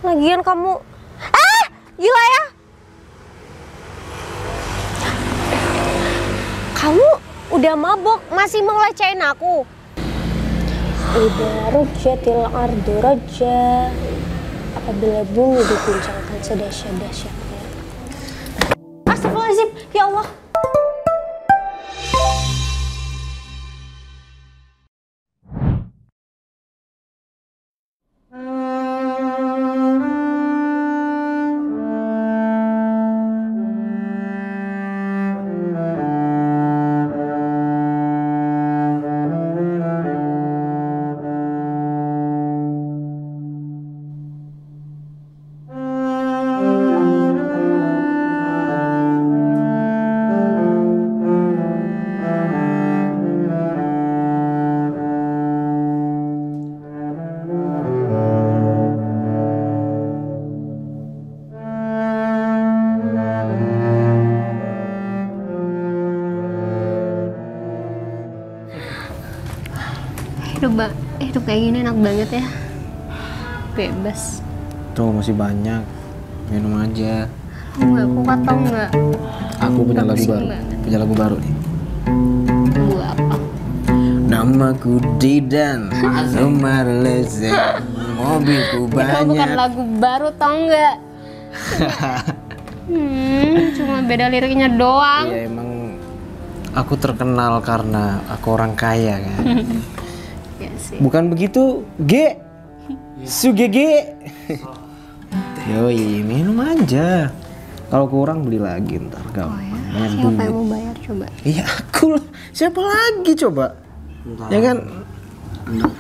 Lagian kamu... Gila ya! Kamu udah mabok, masih ngelecehin aku. Idza rujjatil ardu rajja, apabila bumi diguncangkan sedahsyat-dahsyatnya. Astagfirullahaladzim, ya Allah. Hidup kayak gini enak banget ya, bebas. Tuh masih banyak, minum aja. Enggak, kuat tau nggak? Aku punya lagu baru nih. Lagu apa? Namaku Didan, nomor lezat, mobilku banyak. Itu bukan lagu baru tau nggak? Cuma beda liriknya doang. Iya emang aku terkenal karena aku orang kaya kan. Ya sih. Bukan begitu, G? Sugege. Yoi, minum aja. Kalau kurang beli lagi ntar gampang. Banyak Siapa duit. yang mau bayar coba? Iya aku lah. Siapa lagi coba? Bentar. Ya kan? Bentar.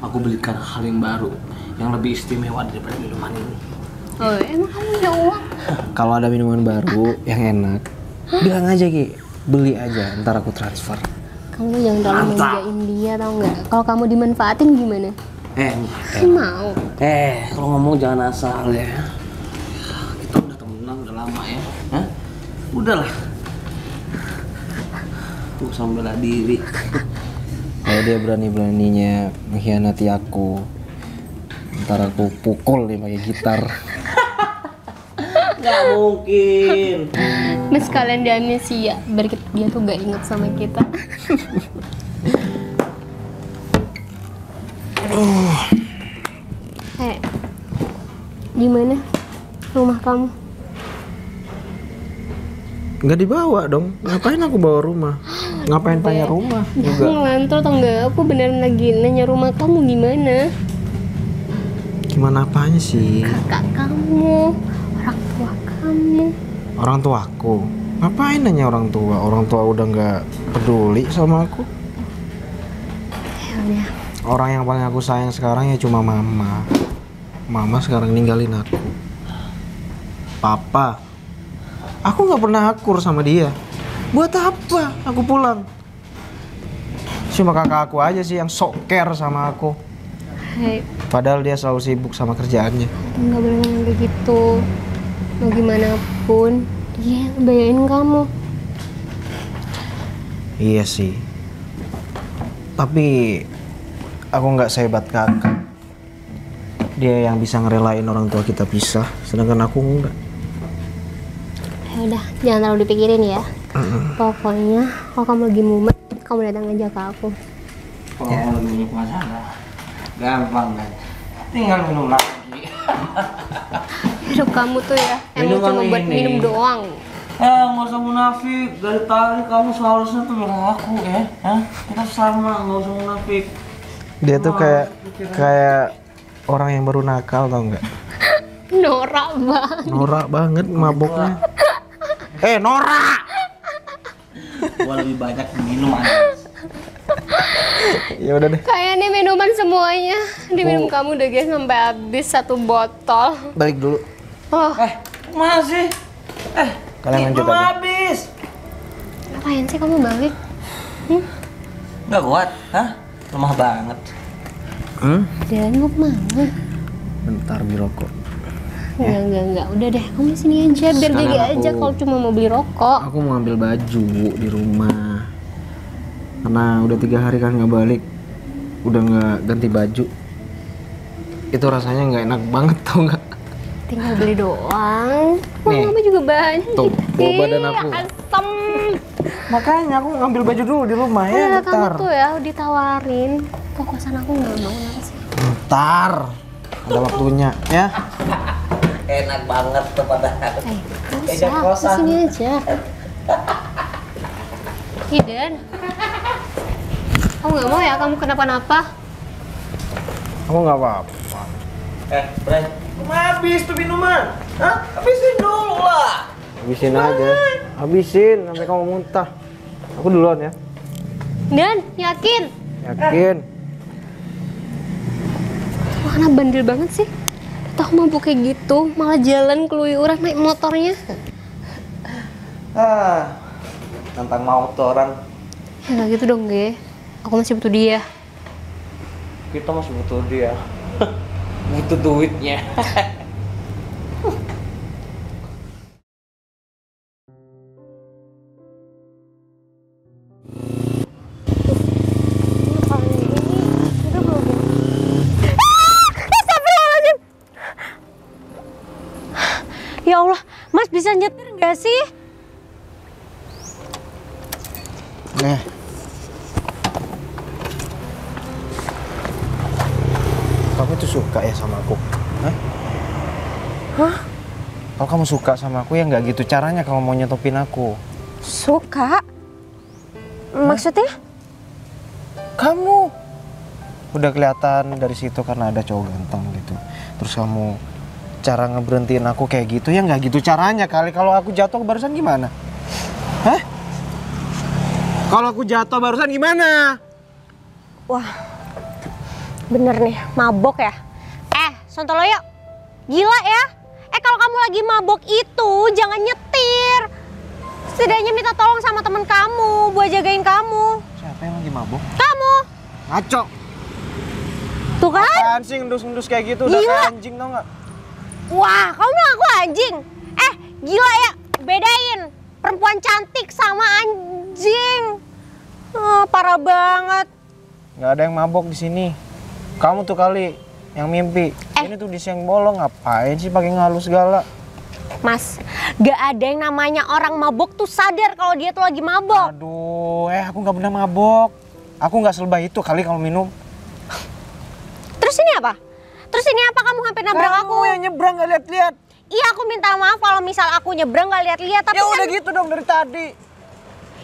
Aku belikan hal yang baru, yang lebih istimewa daripada minuman ini. Oh, emang kamu punya uang? Kalau ada minuman baru yang enak, bilang aja Ki. Beli aja, ntar aku transfer. Kamu jangan terlalu manjain dia tau nggak? Kalau kamu dimanfaatin gimana? Mau. Kalau ngomong jangan asal ya. Kita udah temenan udah lama ya. Hah? Udahlah. Tuh sambil bela diri. Kalau dia berani-beraninya mengkhianati aku, ntar aku pukul nih pakai gitar. Gak mungkin. Mas kalian di amnesia, biar dia tuh gak inget sama kita. Gimana rumah kamu? Nggak dibawa dong. Ngapain aku bawa rumah? Ngapain tanya rumah juga? Ngelantur atau enggak? Aku beneran lagi nanya rumah kamu gimana? Gimana apanya sih? Kakak kamu, orang tua kamu. Orang tua aku. Ngapain nanya orang tua? Orang tua udah nggak peduli sama aku. Ya udah. Orang yang paling aku sayang sekarang ya cuma mama. Mama sekarang ninggalin aku. Papa, aku nggak pernah akur sama dia. Buat apa aku pulang? Cuma kakak aku aja sih yang sok care sama aku. Hai, Padahal dia selalu sibuk sama kerjaannya. nggak boleh ngomong kayak gitu. Mau gimana pun, dia yang ngebayain kamu. Iya sih. Tapi aku nggak sehebat kakak. Dia yang bisa ngerelain orang tua kita pisah, sedangkan aku enggak. Ya udah, jangan terlalu dipikirin ya. Pokoknya kalau kamu lagi mumet, kamu datang aja ke aku. Kalau banyak masalah, gampang kan. Tinggal minum lagi. Hidup kamu tuh ya, emang Minuman cuma buat ini. minum doang. Nggak usah munafik. Dari tadi kamu seharusnya tuh bilang aku ya. Hah? Kita sama, nggak usah munafik. Dia tuh kayak orang yang baru nakal, tau nggak? Norak banget. Norak banget maboknya. Norak! Gua lebih banyak minum aja. Ya udah deh, Kayaknya minuman semuanya diminum kamu udah guys sampai habis 1 botol. balik dulu. Oh, Masih? Kalian lanjut belum aja. habis. ngapain sih kamu balik? Nggak kuat, hah? Lemah banget. Dan mau kemana? Bentar beli rokok. Enggak. Udah deh, kamu di sini aja biar Sekarang jadi aku- aja kalau cuma mau beli rokok. Aku mau ambil baju di rumah. Karena udah 3 hari kan nggak balik, udah nggak ganti baju. Itu rasanya nggak enak banget, tau nggak? tinggal beli doang. Uang Nih. mama juga banyak. Tuh, bawa badan aku. Asem. Makanya aku ngambil baju dulu di rumah ya, Kamu bentar. tuh ya ditawarin ke kosan aku nggak mau, kenapa sih? Bentar. Ada waktunya ya. Enak banget tuh pada Bisa, kesini aja. Iden, aku nggak mau ya kamu kenapa-napa. Aku nggak apa-apa. Bray, habis tuh minuman. Hah? Habisin dulu lah. Habisin aja. Habisin sampai kamu muntah. Aku duluan ya. Dan yakin? Yakin. Wah, kenapa bandel banget sih? Tahu mabuk kayak gitu, malah jalan keluyuran naik motornya. Tentang mau tuh orang. Ya nggak gitu dong, Ge. Aku masih butuh dia. Kita masih butuh dia. Butuh duitnya. Ya Allah, Mas bisa nyetir nggak sih? Nih. Kamu tuh suka ya sama aku? Hah? Hah? Kalau kamu suka sama aku ya nggak gitu caranya kalau mau nyetopin aku. Suka? Maksudnya? Kamu udah kelihatan dari situ karena ada cowok ganteng gitu. Terus kamu cara ngeberhentiin aku kayak gitu ya nggak gitu caranya kali. Kalau aku jatuh barusan gimana? Hah? Kalau aku jatuh barusan gimana? Wah, bener nih, mabok ya? Sontoloyo, gila ya? Kalau kamu lagi mabok itu jangan nyetir. Setidaknya minta tolong sama temen kamu buat jagain kamu. Siapa yang lagi mabuk? Kamu, Ngaco. tuh kan? Apaan sih ngendus-ngendus kayak gitu? Udah Gila. kayak anjing tau nggak? Wah, kamu bilang aku anjing? Gila ya, bedain perempuan cantik sama anjing. Parah banget. Nggak ada yang mabok di sini. Kamu tuh kali yang mimpi. Ini tuh di siang bolong ngapain sih pakai ngalus segala? Mas, gak ada yang namanya orang mabok tuh sadar kalau dia tuh lagi mabok. Aduh, aku nggak pernah mabok. Aku nggak selebay itu kali kalau minum. Terus ini apa? Terus ini apa kamu hampir nabrak aku? Kamu yang nyebrang nggak lihat-lihat. Iya, aku minta maaf kalau misal aku nyebrang gak lihat-lihat, tapi Ya kan udah gitu dong dari tadi.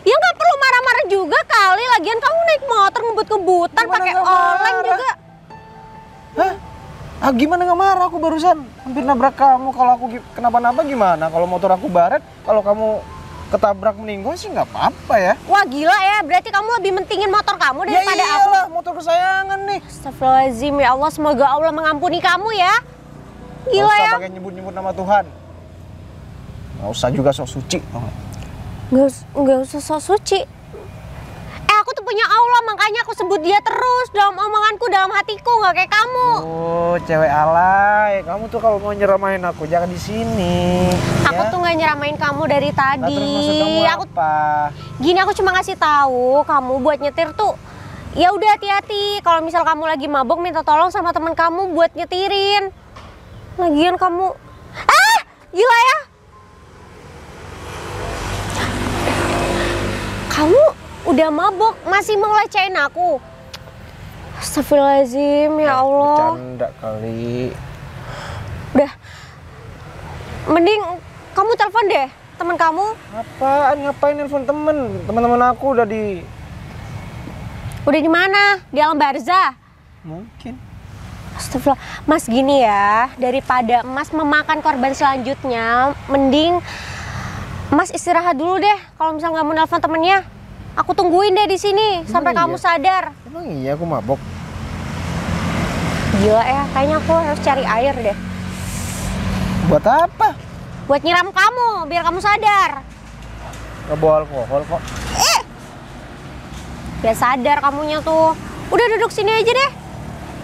ya nggak perlu marah-marah juga kali. Lagian kamu naik motor ngebut-ngebutan Gimana pakai nggak oleng marah? juga. Hah? Gimana nggak marah aku barusan hampir nabrak kamu. Kalau aku kenapa-napa gimana? Kalau motor aku baret, kalau kamu ketabrak meninggal sih nggak apa-apa ya. Wah, gila ya, berarti kamu lebih mentingin motor kamu Ya daripada aku. iyalah, motor kesayangan nih. Astagfirullahaladzim, ya Allah, semoga Allah mengampuni kamu ya. Gila Nggak usah ya. pakai nyebut-nyebut nama Tuhan. Nggak usah juga sok suci. Nggak usah sok suci. Aku tuh punya Allah, makanya aku sebut dia terus dalam omonganku, dalam hatiku, nggak kayak kamu. Oh, cewek alay. Kamu tuh kalau mau nyeramain aku jangan di sini. Aku tuh nggak nyeramain kamu dari Nah, tadi. terus maksud kamu Aku apa? gini, aku cuma ngasih tahu kamu buat nyetir tuh. Ya udah hati-hati. Kalau misal kamu lagi mabok, minta tolong sama teman kamu buat nyetirin. Lagian kamu, gila ya. Kamu udah mabok masih mau ngelecehin aku. Astagfirullahaladzim, ya Allah. Bercanda kali. Udah, mending kamu telepon deh teman kamu. Ngapain nelfon temen-temen aku udah di Udah di mana? Di alam barzah. mungkin. Astagfirullah. Mas, gini ya, daripada Mas memakan korban selanjutnya, mending Mas istirahat dulu deh. Kalau misal nggak mau nelfon temennya, aku tungguin deh di sini sampai iya? kamu sadar. Emang iya aku mabok? Gila ya, kayaknya aku harus cari air deh. Buat apa? Buat nyiram kamu, biar kamu sadar. Nggak bawa alkohol kok. Biar sadar kamunya tuh. Udah duduk sini aja deh.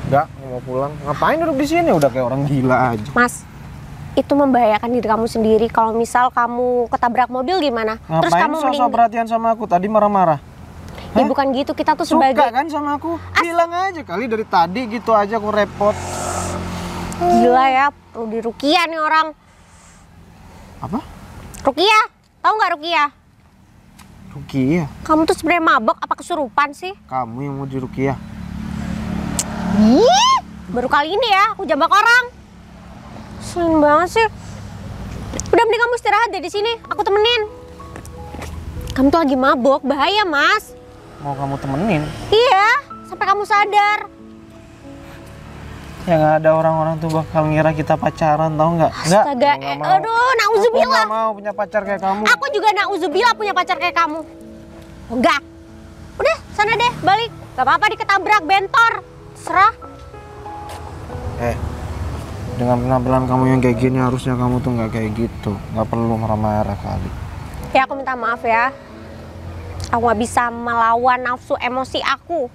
Nggak mau pulang. Ngapain duduk di sini? Udah kayak orang gila aja. Mas, itu membahayakan diri kamu sendiri. Kalau misal kamu ketabrak mobil gimana? Terus Ngapain kamu sosok perhatian sama aku? Tadi marah-marah. Ya bukan gitu, kita tuh Suka sebagai... kan sama aku? Bilang aja kali dari tadi gitu aja aku repot. Gila ya, perlu dirukiah nih orang. Apa? Rukiah, tahu nggak Rukiah? Rukiah? Kamu tuh sebenarnya mabok apa kesurupan sih? Kamu yang mau dirukiah? Ih, baru kali ini ya aku jambak orang. Selin banget sih. Udah mending kamu istirahat deh di sini, aku temenin. Kamu tuh lagi mabok, bahaya Mas. Mau kamu temenin? Iya, sampai kamu sadar. Yang ada orang-orang tuh bakal ngira kita pacaran, tau nggak? Nggak. Astaga, Nggak mau. aduh, Aku nauzubillah. nggak mau punya pacar kayak kamu. Aku juga nauzubillah punya pacar kayak kamu. Enggak. Udah, sana deh, balik. Gak apa-apa diketabrak, bentor. Serah. Dengan penampilan kamu yang kayak gini harusnya kamu tuh nggak kayak gitu. Nggak perlu marah-marah kali. Ya aku minta maaf ya. Aku gak bisa melawan nafsu emosi aku.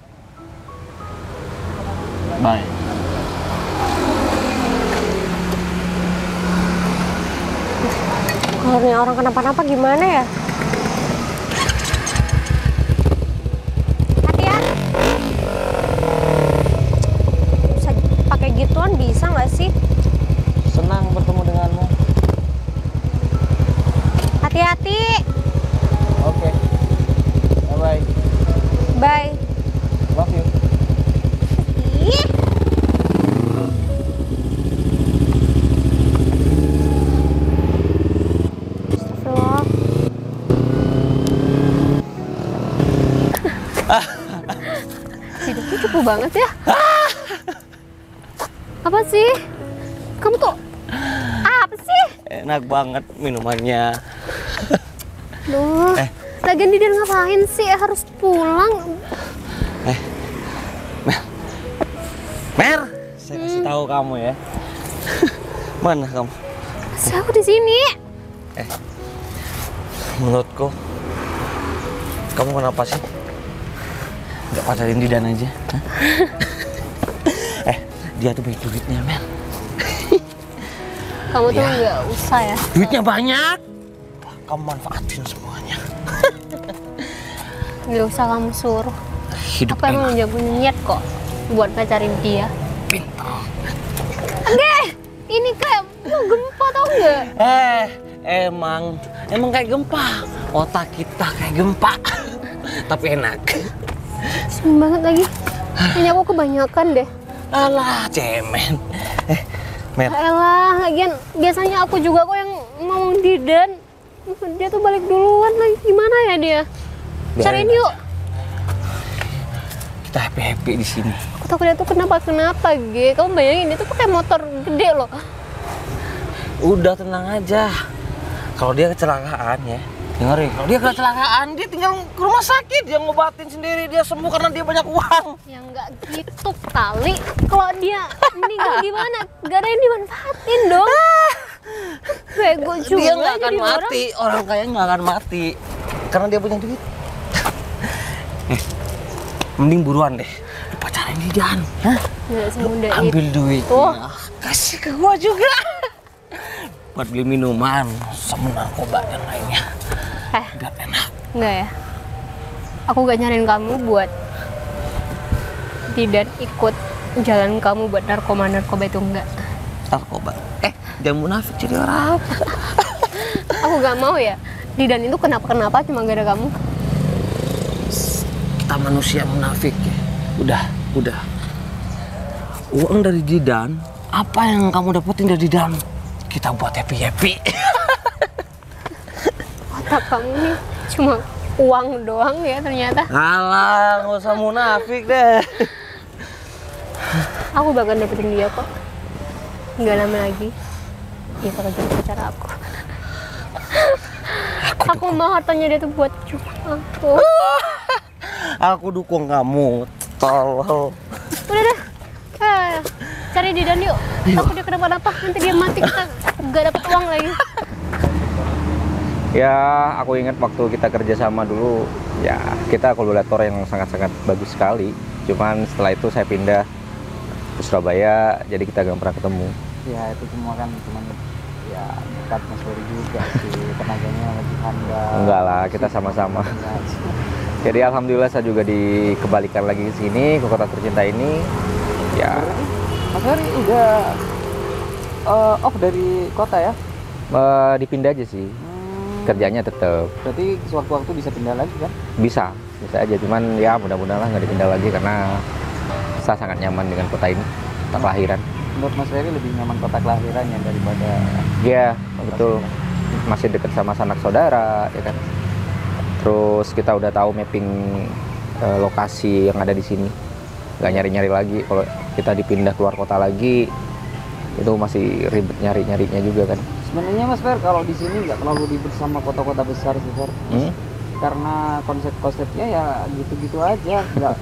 Baik. Kalau nih orang kenapa-napa gimana ya? Hati-hati. Bisa pakai gituan bisa nggak sih? Senang bertemu denganmu. Hati-hati. Oke. Bye-bye. Bye. Love you. Ih. Astagfirullah. Hidupnya cukup banget ya. Apa sih? Kamu tuh apa sih? Enak banget minumannya. Duh, lagian dia ngapain sih? Harus pulang. Mer, saya kasih tahu kamu ya. Mana kamu? Masa aku di sini? Menurutku, kamu kenapa sih? Nggak pacarin Didan aja? Hah? Dia tuh banyak duitnya, Mer. Kamu tuh nggak usah ya. Duitnya banyak. Kamu manfaatin semuanya. Nggak usah kamu suruh. Hidup Aku emang jago niat kok buat pacarin dia. pintar. Enggak, ini kayak mau gempa tau nggak? Emang kayak gempa. Otak kita kayak gempa. Tapi enak. Seneng banget lagi. Kayaknya aku kebanyakan deh. Alah, cemen. Mer, Elah, lagian biasanya aku juga kok yang mau Didan. Dia tuh balik duluan lagi. Gimana ya dia? Cariin biarin yuk. aja. Kita happy di sini. Aku takut dia tuh kenapa Ge. Kamu bayangin dia tuh pakai motor gede loh. Udah tenang aja. Kalau dia kecelakaan ya, dengerin. Kalau dia kecelakaan, dia tinggal ke rumah sakit, dia ngobatin sendiri, dia sembuh karena dia banyak uang. Ya nggak gitu kali. Kalau dia meninggal gimana? Gak ada yang dimanfaatin dong. Bego juga Dia nggak akan jadi mati, orang kaya nggak akan mati karena dia punya duit. Mending buruan deh, lu pacarin Didan. Nggak semudah itu. Ambil duit, Tuh. kasih ke gua juga. Buat beli minuman sama narkoba yang lainnya. Biar enak. Enggak ya. Aku gak nyariin kamu buat Didan ikut jalan kamu buat narkoba itu enggak. Narkoba. Jangan munafik jadi orang. Aku gak mau ya. Didan itu kenapa cuma gara kamu. Kita manusia munafik ya. Udah. Uang dari Didan, apa yang kamu dapetin dari Didan? Kita buat happy. Otak kamu nih cuma uang doang ya ternyata. Alah, nggak usah munafik deh. Aku bakal dapetin dia kok. Nggak lama lagi. Dia bakal jadi pacar aku. Aku mau hartanya dia tuh buat cuma aku. Aku dukung kamu. Tolol. Udah deh. Cari Didan yuk. Takut dia kenapa-napa. Nanti dia mati kita gak dapet uang lagi. Ya, aku ingat waktu kita kerja sama dulu, ya kita kolaborator yang sangat-sangat bagus sekali. Cuman setelah itu saya pindah ke Surabaya, jadi kita gak pernah ketemu. Ya itu semua kan cuman ya dekat Mas Ferry juga sih, tenaganya lebih handal. Enggak lah, kita sama-sama. Jadi alhamdulillah saya juga dikembalikan lagi ke sini, ke kota tercinta ini. Ya, Mas Ferry udah off dari kota ya? Dipindah aja sih, kerjanya tetap Berarti sewaktu-waktu bisa pindah lagi kan? bisa aja, cuman ya mudah-mudahan lah nggak dipindah lagi karena saya sangat nyaman dengan kota ini, kota kelahiran. Menurut Mas Ferry lebih nyaman kota kelahirannya daripada Ya betul, masih dekat sama sanak saudara ya kan. Terus kita udah tahu mapping lokasi yang ada di sini, nggak nyari-nyari lagi. Kalau kita dipindah keluar kota lagi itu masih ribet nyari-nyarinya juga kan. Sebenarnya Mas Fer, kalau di sini nggak terlalu ribet sama kota-kota besar sih Fer. Karena konsep-konsepnya ya gitu-gitu aja, nggak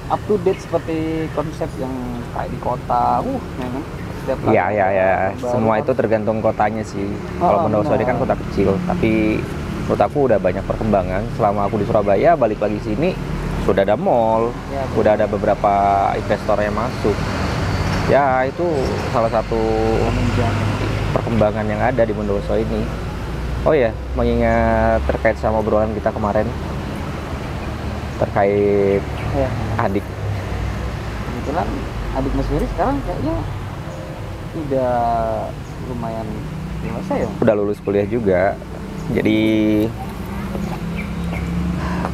up to date seperti konsep yang kayak di kota. Memang setiap kali Ya. baru Semua kan. itu tergantung kotanya sih. Kalau Bondowoso ini kan kota kecil, tapi menurut aku udah banyak perkembangan. Selama aku di Surabaya, balik lagi sini sudah ada mall, Ya, betul. udah ada beberapa investor yang masuk. Ya itu salah satu Menunjang. perkembangan yang ada di Bondowoso ini. Oh ya, mengingat terkait sama obrolan kita kemarin terkait Ya, adik. kebetulan adik Mas Ferry sekarang kayaknya udah lumayan dewasa ya. Udah lulus kuliah juga. Jadi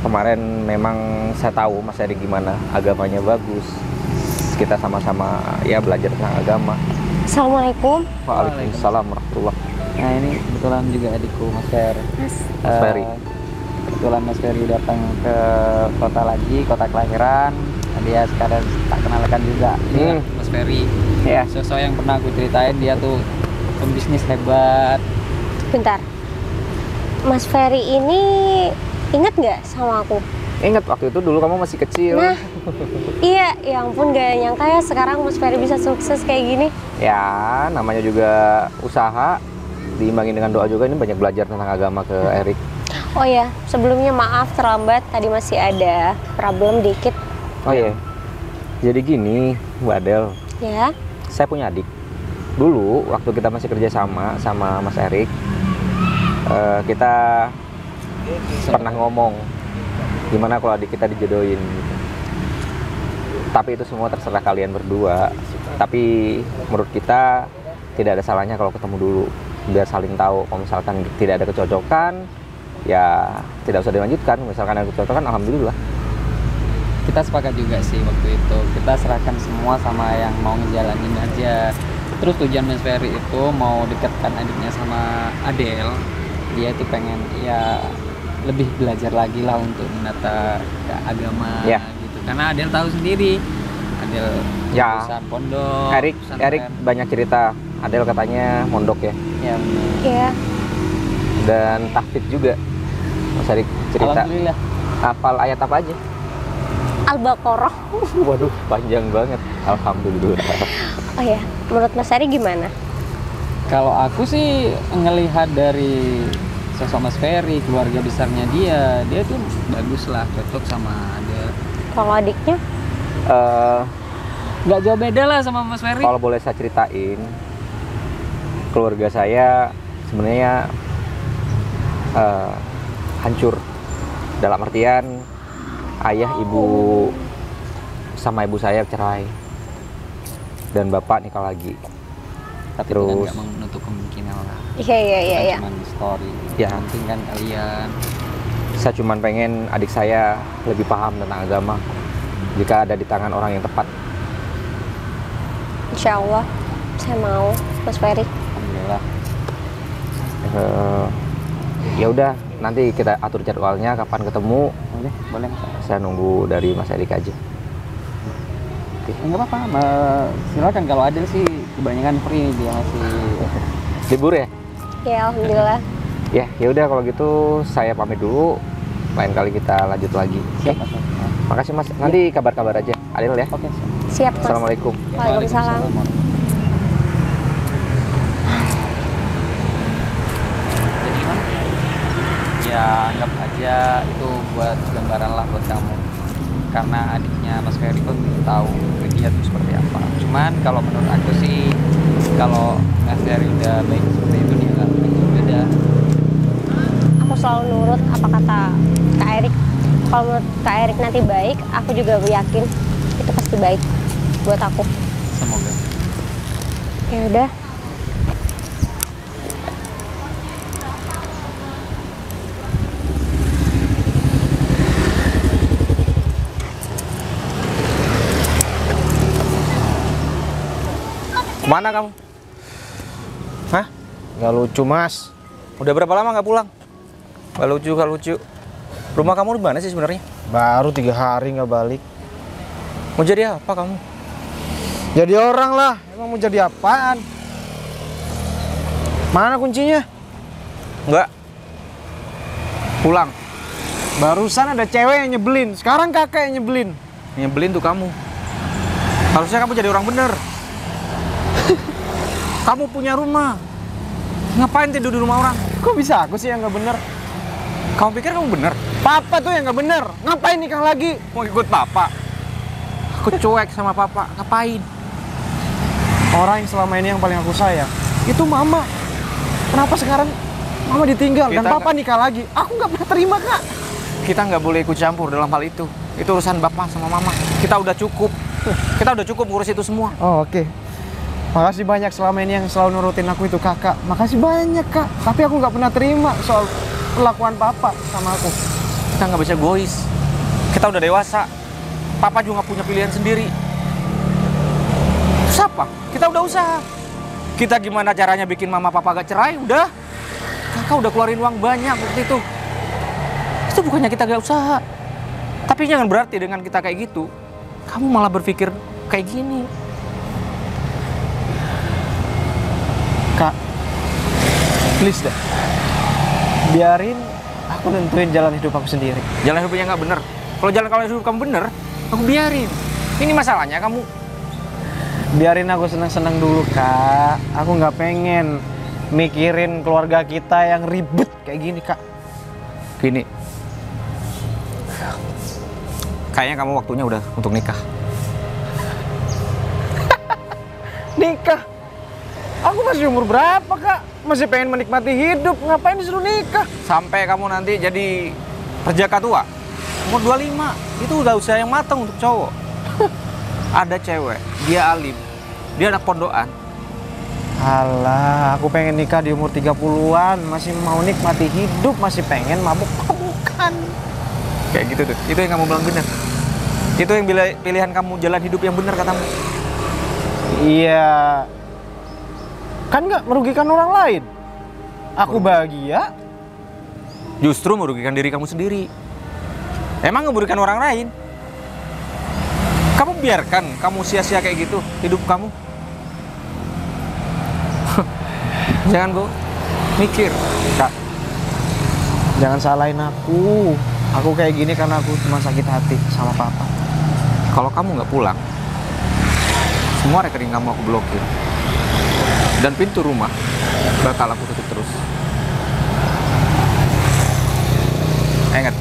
kemarin memang saya tahu Mas Eri gimana, agamanya bagus. Kita sama-sama ya belajar tentang agama. Assalamualaikum. Waalaikumsalam warahmatullahi. Nah ini kebetulan juga adikku Mas Fer. Mas. Mas Ferry. Kebetulan Mas Ferry datang ke kota lagi, kota kelahiran. Dia sekarang tak kenalkan juga. Ini Mas Ferry. Ya. Sosok yang pernah aku ceritain, dia tuh pembisnis hebat. Bentar. Mas Ferry ini inget nggak sama aku? Ingat waktu itu dulu kamu masih kecil. Nah, iya, ya ampun gak nyangka ya sekarang Mas Ferry bisa sukses kayak gini. Ya, namanya juga usaha diimbangin dengan doa juga. Ini banyak belajar tentang agama ke Erik. Oh ya, sebelumnya maaf terlambat, tadi masih ada problem dikit. Oh iya. Jadi gini, Bu Adel. Ya, Saya punya adik. Dulu waktu kita masih kerja sama Mas Erik, kita pernah ngomong gimana kalau adik kita dijodohin gitu. Tapi itu semua terserah kalian berdua. Tapi menurut kita tidak ada salahnya kalau ketemu dulu, biar saling tahu. Kalau misalkan tidak ada kecocokan, ya tidak usah dilanjutkan. Misalkan ada kecocokan, alhamdulillah. Kita sepakat juga sih waktu itu. Kita serahkan semua sama yang mau ngejalanin aja. Terus tujuan Mas Ferry itu mau dekatkan adiknya sama Adel. Dia itu pengen ya lebih belajar lagi lah untuk menata agama Ya. gitu. Karena Adel tahu sendiri. Adel Ya. lulusan pondok. Erik pesantren. banyak cerita. Adel katanya mondok ya, Ya, benar. ya. dan tahfidz juga. Mas Erik cerita Alhamdulillah. hafal ayat apa aja. Al-Baqarah. Waduh, panjang banget. Alhamdulillah. Oh ya, menurut Mas Ferry gimana? Kalau aku sih ngelihat dari sosok Mas Ferry, keluarga besarnya dia tuh bagus lah, cocok sama Adel. Kalau adiknya? Nggak jauh beda lah sama Mas Ferry. Kalau boleh saya ceritain, keluarga saya sebenarnya hancur. Dalam artian ayah, ibu sama ibu saya cerai dan bapak nikah lagi. Tapi Terus- itu kan nggak menutup kemungkinan lah. Iya. Cuman story. Ya. Yang penting kan kalian. Saya cuman pengen adik saya lebih paham tentang agama jika ada di tangan orang yang tepat. Insya Allah, saya mau, Mas Ferry. Alhamdulillah. Ya udah, nanti kita atur jadwalnya kapan ketemu. Boleh Mas. Saya nunggu dari Mas Erik aja. Nggak apa-apa. Silakan, kalau Adel sih kebanyakan free, dia masih. Libur ya? Ya, alhamdulillah. Ya udah kalau gitu saya pamit dulu. Lain kali kita lanjut lagi. Siap Mas. Makasih Mas. Nanti kabar-kabar aja. Adil ya. Oke. Siap, Mas. Assalamualaikum. Waalaikumsalam. Jadi gimana? Ya anggap aja itu buat gambaran lah buat kamu. Karena adiknya Mas Ferry pun tahu dia tuh seperti apa. Cuman kalau menurut aku sih, kalau Mas Ferry udah baik seperti itu, dia nggak beda. Aku selalu nurut apa kata Kak Erik. Kalau menurut Kak Erik nanti baik, aku juga yakin itu pasti baik buat aku. Semoga. Ya udah, Kemana kamu? Hah? Nggak lucu, Mas. Udah berapa lama nggak pulang? Gak lucu, gak lucu. Rumah kamu di mana sih sebenarnya? Baru 3 hari nggak balik. Mau jadi apa kamu? Jadi orang lah. Emang mau jadi apaan? Mana kuncinya? Enggak. Pulang. Barusan ada cewek yang nyebelin. Sekarang kakak yang nyebelin. Nyebelin tuh kamu. Harusnya kamu jadi orang bener. Kamu punya rumah. Ngapain tidur di rumah orang? Kok bisa aku sih yang nggak bener? Kamu pikir kamu bener? Papa tuh yang nggak bener. Ngapain nikah lagi? Mau ikut papa? Aku cuek sama papa. Ngapain? Orang yang selama ini yang paling aku sayang itu mama. Kenapa sekarang mama ditinggal dan Kita papa nikah lagi? Aku nggak pernah terima, Kak. Kita nggak boleh ikut campur dalam hal itu. Itu urusan bapak sama mama. Kita udah cukup. Kita udah cukup ngurus itu semua. Oh, oke. Makasih banyak selama ini yang selalu nurutin aku itu kakak. Makasih banyak, Kak. Tapi aku nggak pernah terima soal perlakuan papa sama aku. Kita nggak bisa egois. Kita udah dewasa. Papa juga nggak punya pilihan sendiri. Terus apa? Kita udah usaha. Kita gimana caranya bikin mama papa gak cerai? Udah. Kakak udah keluarin uang banyak waktu itu. Itu bukannya kita gak usaha. Tapi jangan berarti dengan kita kayak gitu, kamu malah berpikir kayak gini. Kak, please deh. Biarin aku nentuin jalan hidup aku sendiri. Jalan hidupnya nggak bener. Kalau hidup kamu bener, aku biarin. Ini masalahnya kamu. Biarin aku senang-senang dulu, Kak. Aku nggak pengen mikirin keluarga kita yang ribet kayak gini, Kak. Gini. Kayaknya kamu waktunya udah untuk nikah. Nikah? Aku masih umur berapa, Kak? Masih pengen menikmati hidup. Ngapain disuruh nikah? Sampai kamu nanti jadi perjaka tua. Umur 25. Itu udah usia yang matang untuk cowok. Ada cewek, dia alim. Dia anak pondokan. Alah, aku pengen nikah di umur 30-an. Masih mau nikmati hidup. Masih pengen mabuk-mabukan. Kayak gitu tuh. Itu yang kamu bilang bener. Itu yang pilihan kamu jalan hidup yang bener katamu. Iya. Kan nggak merugikan orang lain. Aku bahagia. Justru merugikan diri kamu sendiri. Emang ngerugikan orang lain? Kamu biarkan kamu sia-sia kayak gitu hidup kamu. Jangan, Bu. Mikir. Kak, jangan salahin aku. Aku kayak gini karena aku cuma sakit hati sama papa. Kalau kamu nggak pulang, semua rekening kamu aku blokir. Dan pintu rumah bakal aku tutup terus. Ingat.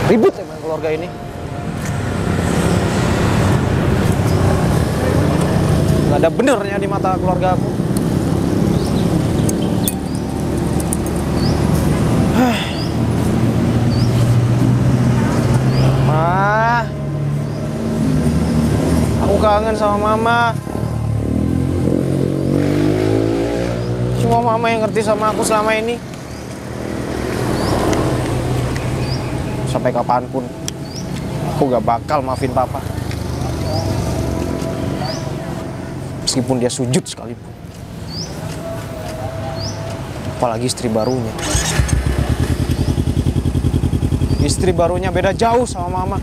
Ribut emang keluarga ini. Gak ada benernya di mata keluarga aku. Ma, aku kangen sama mama. Cuma mama yang ngerti sama aku selama ini. Sampai kapanpun aku gak bakal maafin papa. Meskipun dia sujud sekalipun. Apalagi istri barunya. Istri barunya beda jauh sama mama.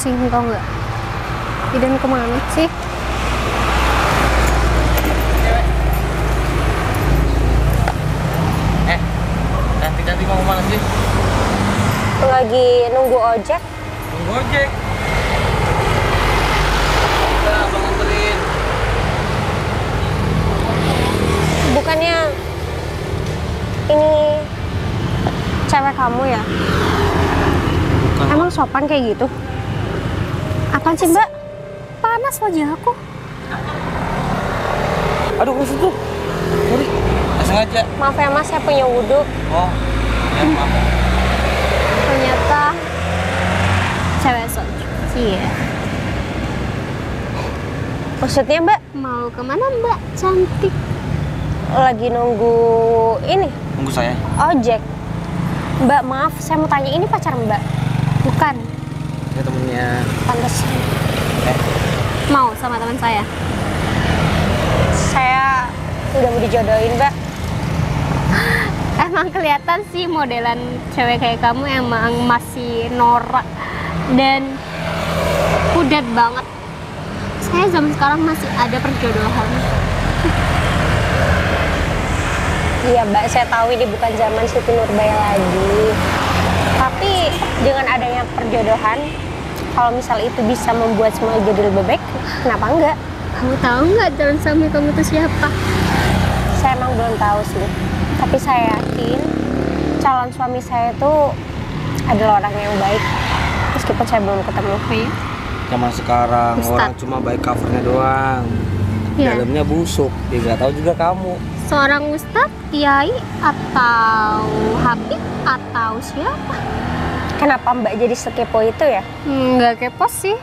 Pusing tau nggak? Idan kemana sih? Cantik-cantik mau kemana sih? Lagi nunggu ojek. Nunggu ojek. Udah, abang anterin. Bukannya ini cewek kamu ya? Bukan. Emang sopan kayak gitu? Apaan sih, Mbak? Panas wajah aku. Aduh, kerusuh tuh. Sorry, nggak sengaja. Maaf ya Mas, saya punya wudhu. Oh, ya maaf. Ternyata cewek so iya. Maksudnya Mbak? Mau kemana Mbak cantik? Lagi nunggu ini, Tunggu saya. ojek. Mbak maaf, saya mau tanya, ini pacar Mbak? Bukan. Ya temennya. Pantes. Mau sama teman saya? Saya udah mau dijodohin Mbak. Emang kelihatan sih modelan cewek kayak kamu emang masih norak dan kudet banget. Saya zaman sekarang masih ada perjodohan. Iya Mbak, saya tahu ini bukan zaman Siti Nurbaya lagi. Tapi dengan adanya perjodohan, kalau misal itu bisa membuat semua jadi lebih baik, kenapa enggak? Kamu tahu nggak calon suami kamu itu siapa? Saya emang belum tahu sih. Tapi saya yakin calon suami saya itu adalah orang yang baik. Meskipun saya belum ketemu. Zaman sekarang Ustaz. orang cuma baik covernya doang. Iya. Dalamnya busuk. Dia nggak tahu juga kamu. Seorang ustadz, kiai, atau habib, atau siapa? Kenapa Mbak jadi sekepo itu ya? Nggak kepo sih.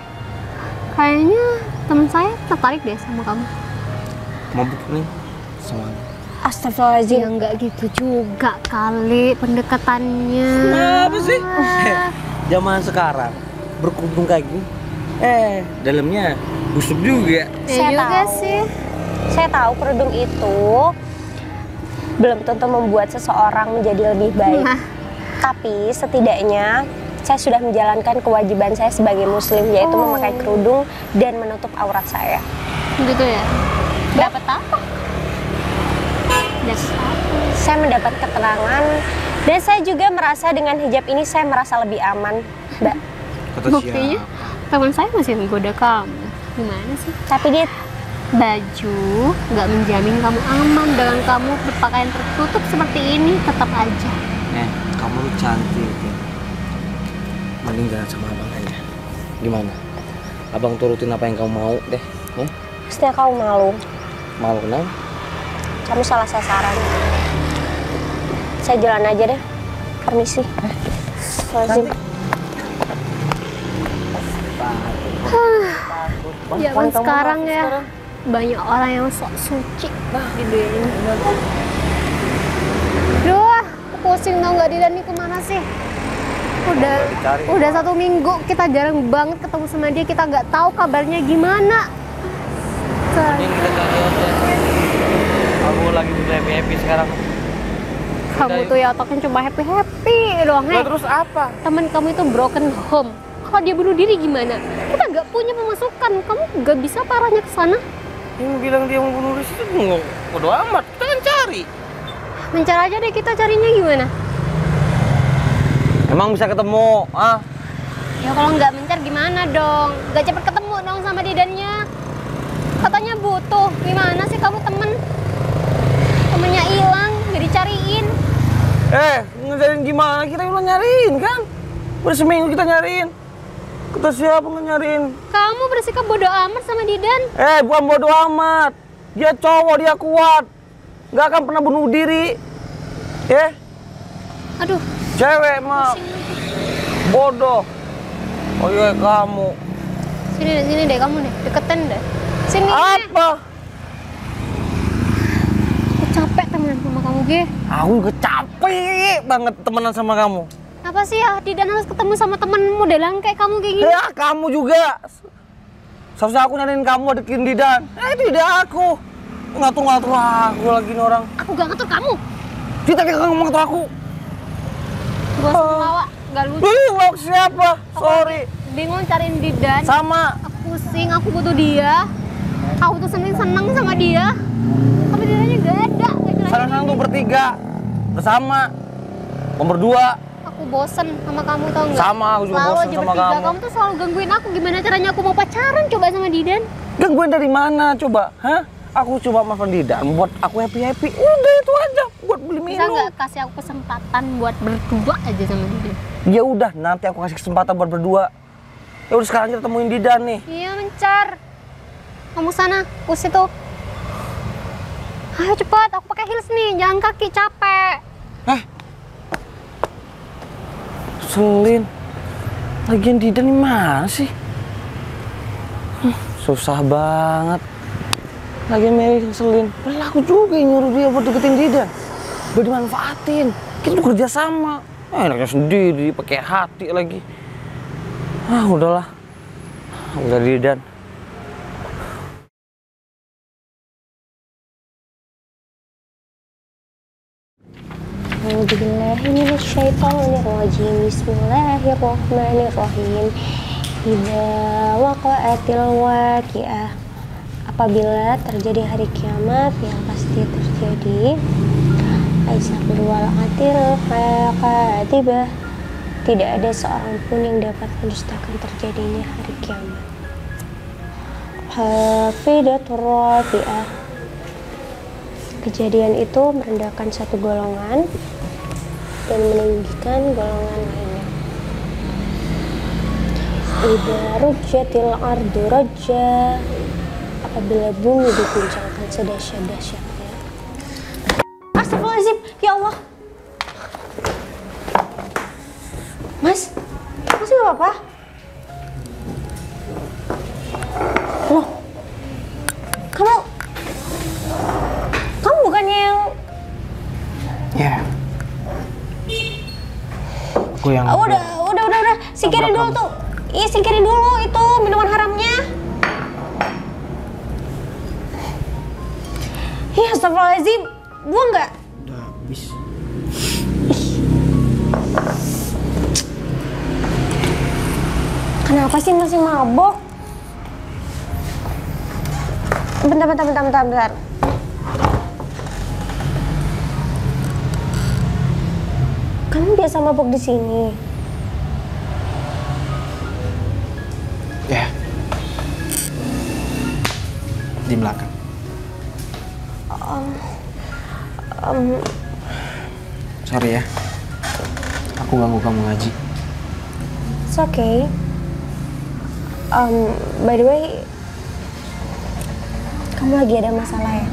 Kayaknya teman saya tertarik deh sama kamu. Mabuk nih sama. Ya Astagfirullahaladzim. nggak gitu juga kali pendekatannya. Apa sih? Zaman sekarang berkunjung kayak gini. Dalamnya busuk juga. Ya Saya juga tahu. sih. Saya tahu kerudung itu belum tentu membuat seseorang menjadi lebih baik. Nah. Tapi setidaknya saya sudah menjalankan kewajiban saya sebagai muslim, yaitu memakai kerudung dan menutup aurat saya. Gitu ya. Dapat apa? Dapat apa? Saya mendapat ketenangan dan saya juga merasa dengan hijab ini saya merasa lebih aman, Mbak. Kata Buktinya teman saya masih menggoda kamu. Gimana sih? Tapi dia Baju nggak menjamin kamu aman dengan kamu berpakaian tertutup seperti ini, tetap aja. Kamu lu cantik. Mending jalan sama abang aja. Gimana? Abang turutin apa yang kamu mau deh. pastinya kamu malu. Malu kenapa? Kamu salah sasaran. Saya jalan aja deh. Permisi. Lazim. Zaman sekarang ya banyak orang yang sok suci di dunia ini. Duh, aku pusing tau nggak Didan nih kemana sih? Udah 1 minggu kita jarang banget ketemu sama dia, kita nggak tahu kabarnya gimana. Ini kita cari aja. Aku lagi butuh happy sekarang. Kamu tuh ya otaknya cuma happy doang. Terus apa? Teman kamu itu broken home. Kalau dia bunuh diri gimana? Kita nggak punya pemasukan. Kamu nggak bisa parahnya ke sana. Yang bilang dia mau bunuh diri itu bodo amat. Kita kan cari. Mencari aja deh, kita carinya gimana? Emang bisa ketemu? Ya kalau nggak mencar gimana dong? Nggak cepet ketemu dong sama Didannya. Katanya butuh. Gimana sih kamu temennya hilang, nggak dicariin. Ngejarin gimana? Kita udah nyariin kan? Udah seminggu kita nyariin. Kita siapa nyariin? Kamu bersikap bodoh amat sama Didan. Bukan bodo amat. Dia cowok, dia kuat. Nggak akan pernah bunuh diri. Aduh, Cewek mah bodoh. Oh iya kamu. sini deh kamu deh, deketin deh. Sini. Apa? Aku capek temenan sama kamu, Ge. Aku juga capek banget temenan sama kamu. Apa sih ya Didan harus ketemu sama temen modelan kayak kamu kayak gini? Ya kamu juga. Seharusnya aku nyariin kamu deketin Didan. Tidak aku. Ngatur-ngatur aku lagi nih orang. Aku gak ngatur kamu. Kita kayak ngomong ngatur aku. Gua selawa, gak lucu. Bingung siapa? Sorry. Bingung cariin Didan. Sama. Aku pusing, aku butuh dia. Aku tuh seneng sama dia. Tapi Didannya gak ada. Senang tuh bertiga. Bersama. Berdua. Aku bosen sama kamu tau gak? Sama, aku juga selalu bosen aja sama bertiga. kamu. Kamu tuh selalu gangguin aku. Gimana caranya aku mau pacaran coba sama Didan? Gangguin dari mana coba? Hah? Aku coba maafin Didan buat aku happy. Udah itu aja buat beli Bisa minum. gak kasih aku kesempatan buat berdua aja sama Didan? Ya udah, nanti aku kasih kesempatan buat berdua. Ya udah sekarang kita temuin Didan nih. Iya mencar. Kamu sana, aku situ. Ayo cepet, aku pakai heels nih, jalan kaki capek. Selin. Lagian Didan ini mana sih? Susah banget. Lagian Mary ngeselin. Padahal aku juga yang nyuruh dia buat deketin Didan. Udah dimanfaatin. Kita tuh kerja sama. Enaknya sendiri, pakai hati lagi. Udahlah. Udah Didan. A'udzubillahiminasyaitonirrajim. Bismillahirrahmanirrahim. Idza waqa'atil waqi'ah. Apabila terjadi hari kiamat yang pasti terjadi. Laisa birwaqatil haqatibah. Tidak ada seorang pun yang dapat mendustakan terjadinya hari kiamat. Hafidatur rafi'ah. Kejadian itu merendahkan satu golongan dan meninggikan golongan lainnya. Idza rujjatil ardu rajja. Apabila bumi diguncangkan sedahsyat-dahsyatnya. Astagfirullahaladzim, ya Allah. Mas gak apa-apa? Loh, kamu bukannya yang... Ya. Gue yang... Udah. Singkirin dulu tuh. Iya, singkirin dulu itu minuman haramnya. Iya, astagfirullahaladzim. Buang nggak? Udah habis. Kenapa sih masih mabok? Bentar. Kamu biasa mabok di sini? Ya. Di belakang. Sorry ya. Aku ganggu kamu ngaji. It's okay. By the way, kamu lagi ada masalah ya?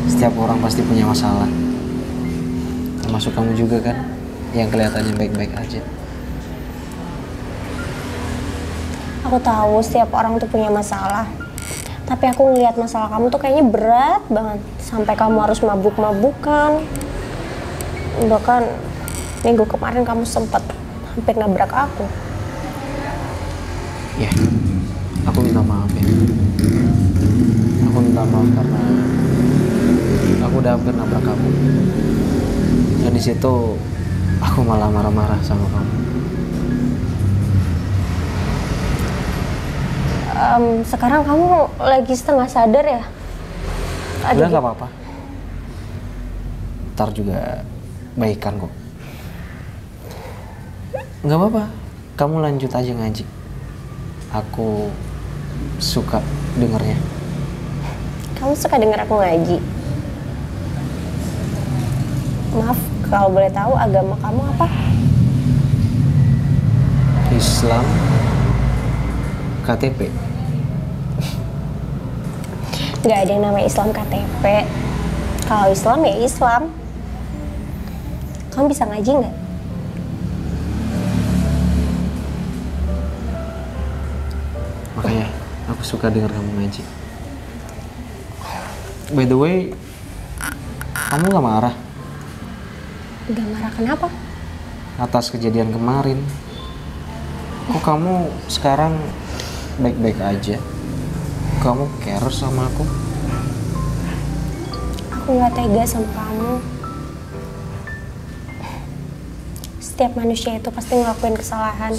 Setiap orang pasti punya masalah. Termasuk kamu juga kan, yang kelihatannya baik-baik aja. Aku tahu setiap orang tuh punya masalah. Tapi aku ngelihat masalah kamu tuh kayaknya berat banget. Sampai kamu harus mabuk-mabukan. Bahkan minggu kemarin kamu sempat hampir nabrak aku. Ya, aku minta maaf ya. Aku minta maaf karena aku udah hampir nabrak kamu. Dan di situ aku malah marah-marah sama kamu. Sekarang kamu lagi setengah sadar ya? Udah gak apa-apa. Ntar juga baikan kok. Gak apa-apa, kamu lanjut aja ngaji. Aku suka dengernya. Kamu suka denger aku ngaji? Maaf, kalau boleh tahu agama kamu apa? Islam, KTP. Nggak ada yang namanya Islam KTP. Kalau Islam ya Islam. Kamu bisa ngaji nggak? Makanya aku suka denger kamu ngaji. By the way, kamu gak marah Nggak marah kenapa? atas kejadian kemarin? Kok kamu sekarang baik-baik aja? Kamu care sama aku? Aku nggak tega sama kamu. Setiap manusia itu pasti ngelakuin kesalahan.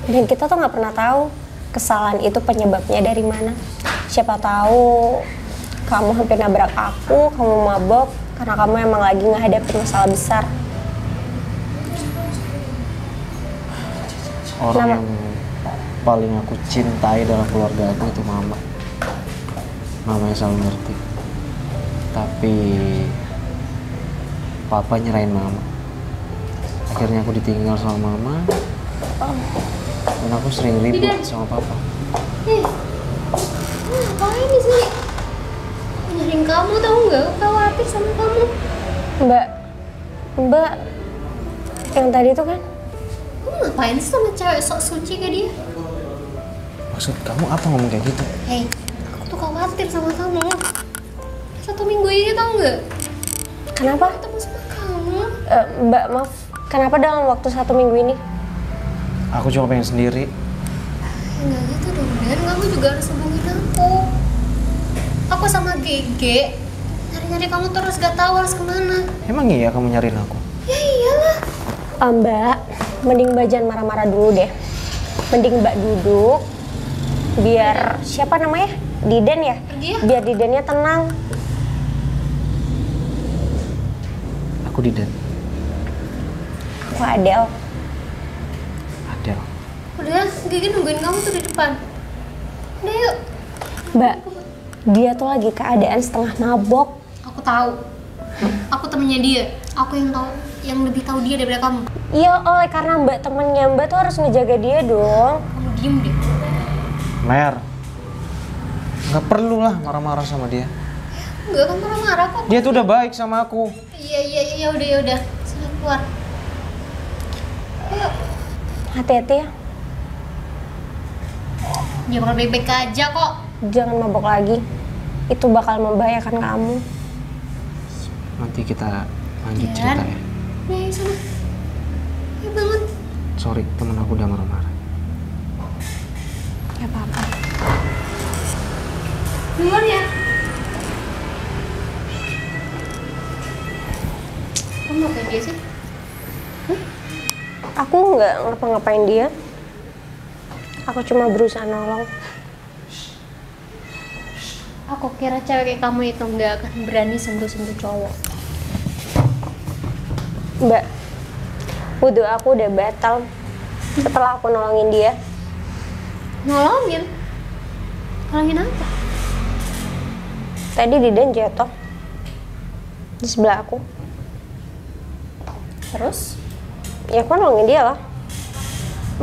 Dan kita tuh nggak pernah tahu kesalahan itu penyebabnya dari mana. Siapa tahu kamu hampir nabrak aku, kamu mabok karena kamu emang lagi ngehadapin masalah besar. Orang yang paling aku cintai dalam keluarga aku itu mama. Mama yang selalu ngerti. Tapi papa nyerahin mama. Akhirnya aku ditinggal sama mama. Dan aku sering ribut sama papa. Ngapain di sini? Aku nyariin kamu tahu nggak? Aku khawatir sama kamu. Mbak, yang tadi tuh kan? Kamu ngapain sih sama cewek sok suci kayak dia? Maksud kamu apa ngomong kayak gitu? Hei, aku tuh khawatir sama kamu. 1 minggu ini tau nggak? Kenapa? Ketemu sama kamu. Mbak, maaf. Kenapa dalam waktu 1 minggu ini? Aku cuma pengen sendiri. Nggak gitu dong, Dan. Kamu juga harus hubungin aku. Aku sama Gege nyari-nyari kamu terus gak tahu harus kemana. Emang iya kamu nyariin aku? Ya iyalah. Mbak, mending Mbak jangan marah-marah dulu deh. Mending Mbak duduk, biar siapa namanya? Diden ya? Dia? Biar Didennya tenang. Aku Diden. Aku Adel. Adel. Udah, Gege nungguin kamu tuh di depan. Udah yuk. Mbak, dia tuh lagi keadaan setengah mabok. Aku tahu. Aku temennya dia. Aku yang tahu, yang lebih tahu dia daripada kamu. Iya, oleh karena Mbak temennya Mbak tuh harus ngejaga dia dong. Kamu diem deh. Mer, nggak perlu lah marah-marah sama dia. Enggak, kamu marah-marah kok. Dia tuh udah baik sama aku. Iya, udah. Sini keluar. Ayo. Hati-hati ya, Dia bakal baik-baik aja kok. jangan mabok lagi. Itu bakal membahayakan kamu. Nanti kita lanjut Dan. cerita ya. Ayo sana. Ayo bangun. Sorry, temen aku udah marah-marah. Ya apa-apa. Duluan ya. Kamu ngapain dia sih? Aku nggak ngapa-ngapain dia. Aku cuma berusaha nolong. Aku kira cewek kayak kamu itu nggak akan berani sentuh-sentuh cowok. Mbak, wudhu aku udah batal setelah aku nolongin dia. Nolongin? Nolongin apa? Tadi Diden jatuh di sebelah aku. Terus? Ya aku nolongin dia lah.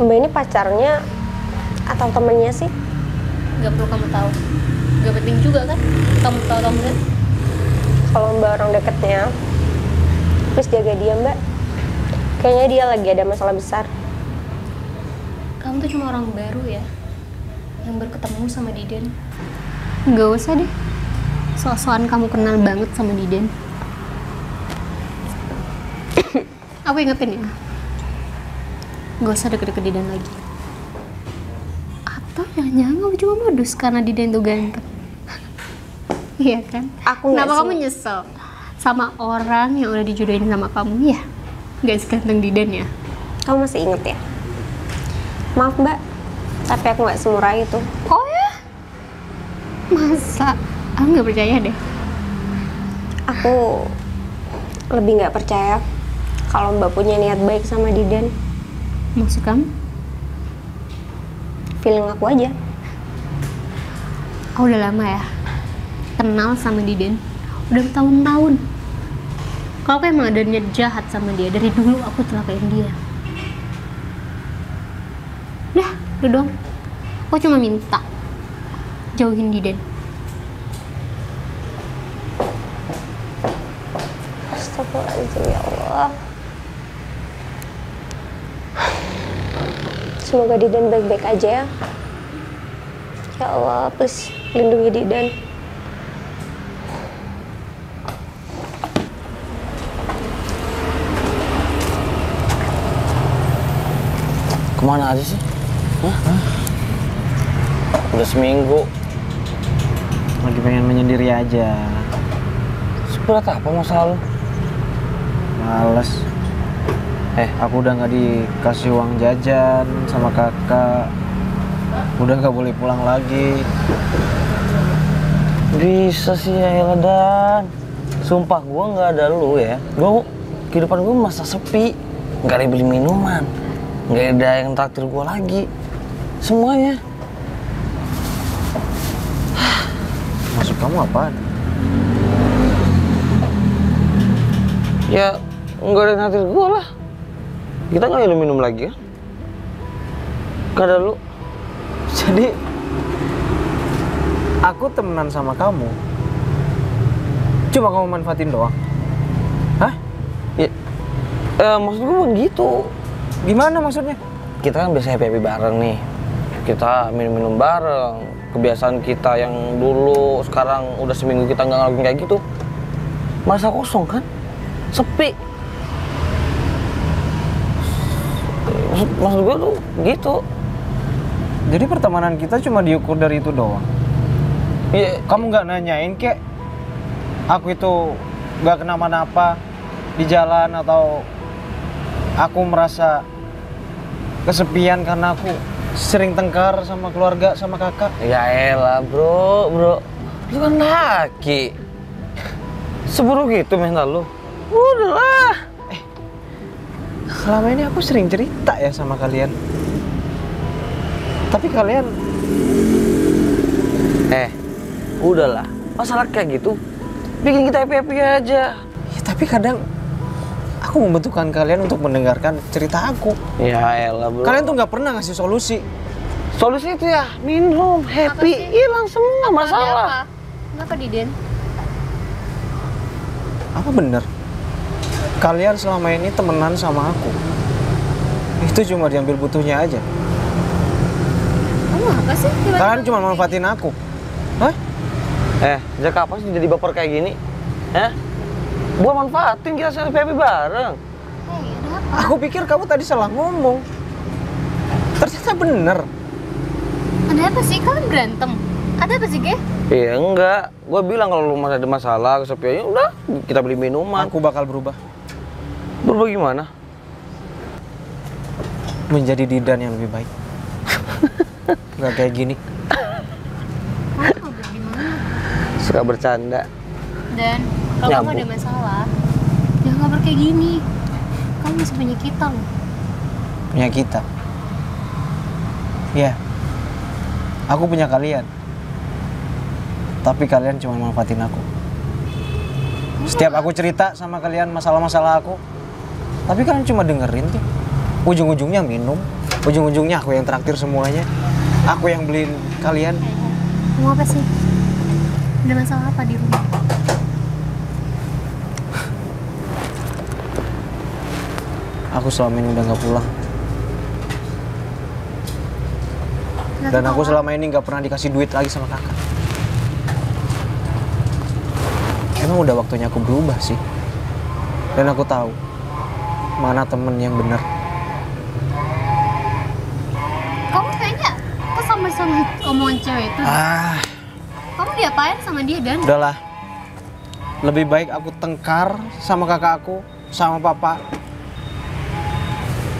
Mbak ini pacarnya atau temennya sih? Gak perlu kamu tahu. Gak penting juga kan? Kamu tahu kamu kan? Kalau Mbak orang deketnya, please jaga dia Mbak. Kayaknya dia lagi ada masalah besar. Kamu tuh cuma orang baru ya, yang baru ketemu sama Diden. Gak usah deh. So-soan kamu kenal banget sama Diden. Aku ingetin ya, gak usah deket-deket Diden lagi. Atau jangan-jangan kamu cuma modus karena Diden tuh ganteng. Iya kan? Aku nggak Kenapa sih. kamu nyesel sama orang yang udah dijodohin sama kamu ya? Gak seganteng Diden ya? Kamu masih inget ya? Maaf Mbak, tapi aku nggak semurah itu. Oh ya? Masa? Aku nggak percaya deh. Aku lebih nggak percaya kalau Mbak punya niat baik sama Diden. Maksud kamu? Feeling aku aja. Aku udah lama ya kenal sama Diden. Udah bertahun-tahun. Kalau aku emang ada niat jahat sama dia, dari dulu aku celakain dia. Udah dong. Aku cuma minta jauhin Diden. Astagfirullahaladzim, ya Allah. Semoga Diden baik-baik aja ya. Ya Allah, please lindungi Diden. Kemana aja sih? Hah? Udah seminggu. Lagi pengen menyendiri aja. Seberat apa masalah lu? Males. Aku udah nggak dikasih uang jajan sama kakak. Udah nggak boleh pulang lagi. Bisa sih ya elah, Dan. Sumpah gua nggak ada lu ya. Kehidupan gua masa sepi. Nggak ada yang beli minuman. Nggak ada yang traktir gua lagi. Semuanya. Maksud kamu apaan? Ya nggak ada yang traktir gua lah. Kita nggak ada minum lagi kan? Nggak ada lu. Jadi Aku temenan sama kamu. Cuma kamu manfaatin doang. Hah? Ya, maksud gue bukan gitu. Gimana maksudnya? Kita kan biasa happy bareng nih. Kita minum-minum bareng. Kebiasaan kita yang dulu sekarang udah seminggu kita nggak ngelakuin kayak gitu. Masa kosong kan? Sepi. Maksud gue tuh gitu. Jadi pertemanan kita cuma diukur dari itu doang. Iya. Kamu nggak nanyain kek aku itu nggak kenapa-napa di jalan, atau aku merasa kesepian karena aku sering tengkar sama keluarga, sama kakak. Ya elah bro, lu kan laki. Seburu gitu mental lu. Udahlah. Selama ini aku sering cerita ya sama kalian. Tapi kalian... Udahlah. Masalah kayak gitu bikin kita happy-happy aja. Ya tapi kadang aku membutuhkan kalian untuk mendengarkan cerita aku. Ya elah bro. Kalian tuh nggak pernah ngasih solusi. Solusi itu ya minum, happy, hilang semua masalah. Kenapa Diden? Apa bener? Kalian selama ini temenan sama aku. Itu cuma diambil butuhnya aja. Kamu apa sih? Tiba-tiba Kalian cuma manfaatin aku. Hah? Sejak kapan sih jadi baper kayak gini? Gua manfaatin kita happy bareng. ada apa? Aku pikir kamu tadi salah ngomong. Ternyata bener. Ada apa sih? Kalian berantem? Ada apa sih, Ge? Iya enggak, gua bilang kalau lu masih ada masalah kesepiannya udah kita beli minuman. Aku bakal berubah. Berubah gimana? Menjadi Didan yang lebih baik. Nggak kayak gini. Kamu mau gimana? Suka bercanda. Dan kalau kamu ada masalah, jangan kabar kayak gini. Kamu masih punya kita loh. Punya kita. Ya. Aku punya kalian. Tapi kalian cuma manfaatin aku. Setiap aku cerita sama kalian masalah-masalah aku, tapi kalian cuma dengerin tuh. Ujung-ujungnya minum, ujung-ujungnya aku yang traktir semuanya. Aku yang beliin kalian. Kamu apa sih? Ada masalah apa di rumah? Aku selama ini udah gak pulang. Dan aku selama ini gak pernah dikasih duit lagi sama kakak. Emang udah waktunya aku berubah sih. Dan aku tahu mana temen yang benar. Kamu kayaknya kesama sama omongan cewek itu. Kamu diapain sama dia, Dan? Udahlah. Lebih baik aku tengkar sama kakak aku, sama papa.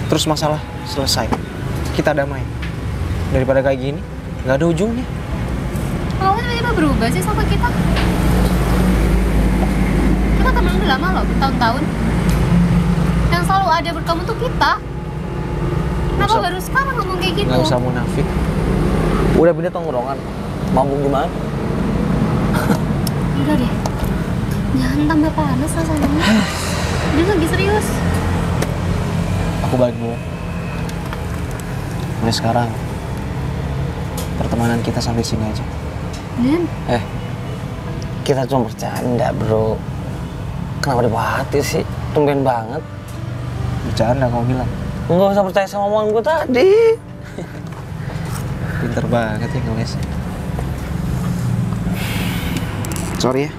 Terus masalah selesai. Kita damai. Daripada kayak gini, nggak ada ujungnya. Kamu tiba-tiba berubah sih sama kita? Kita temenan udah lama loh, bertahun-tahun. Yang selalu ada buat kamu tuh kita. Kenapa baru sekarang ngomong kayak gitu? Nggak usah munafik. Udah pindah tongkrongan. Mampu gimana? Udah deh. Jangan tambah panas rasanya. Dia lagi serius. Aku balik dulu. Mulai sekarang, pertemanan kita sampai sini aja. Dan Kita cuma bercanda bro. Kenapa dibawa hati sih? Tumben banget. Bercanda kamu bilang. Nggak usah percaya sama omongan gue tadi. Pinter banget ya ngeles. Sorry ya.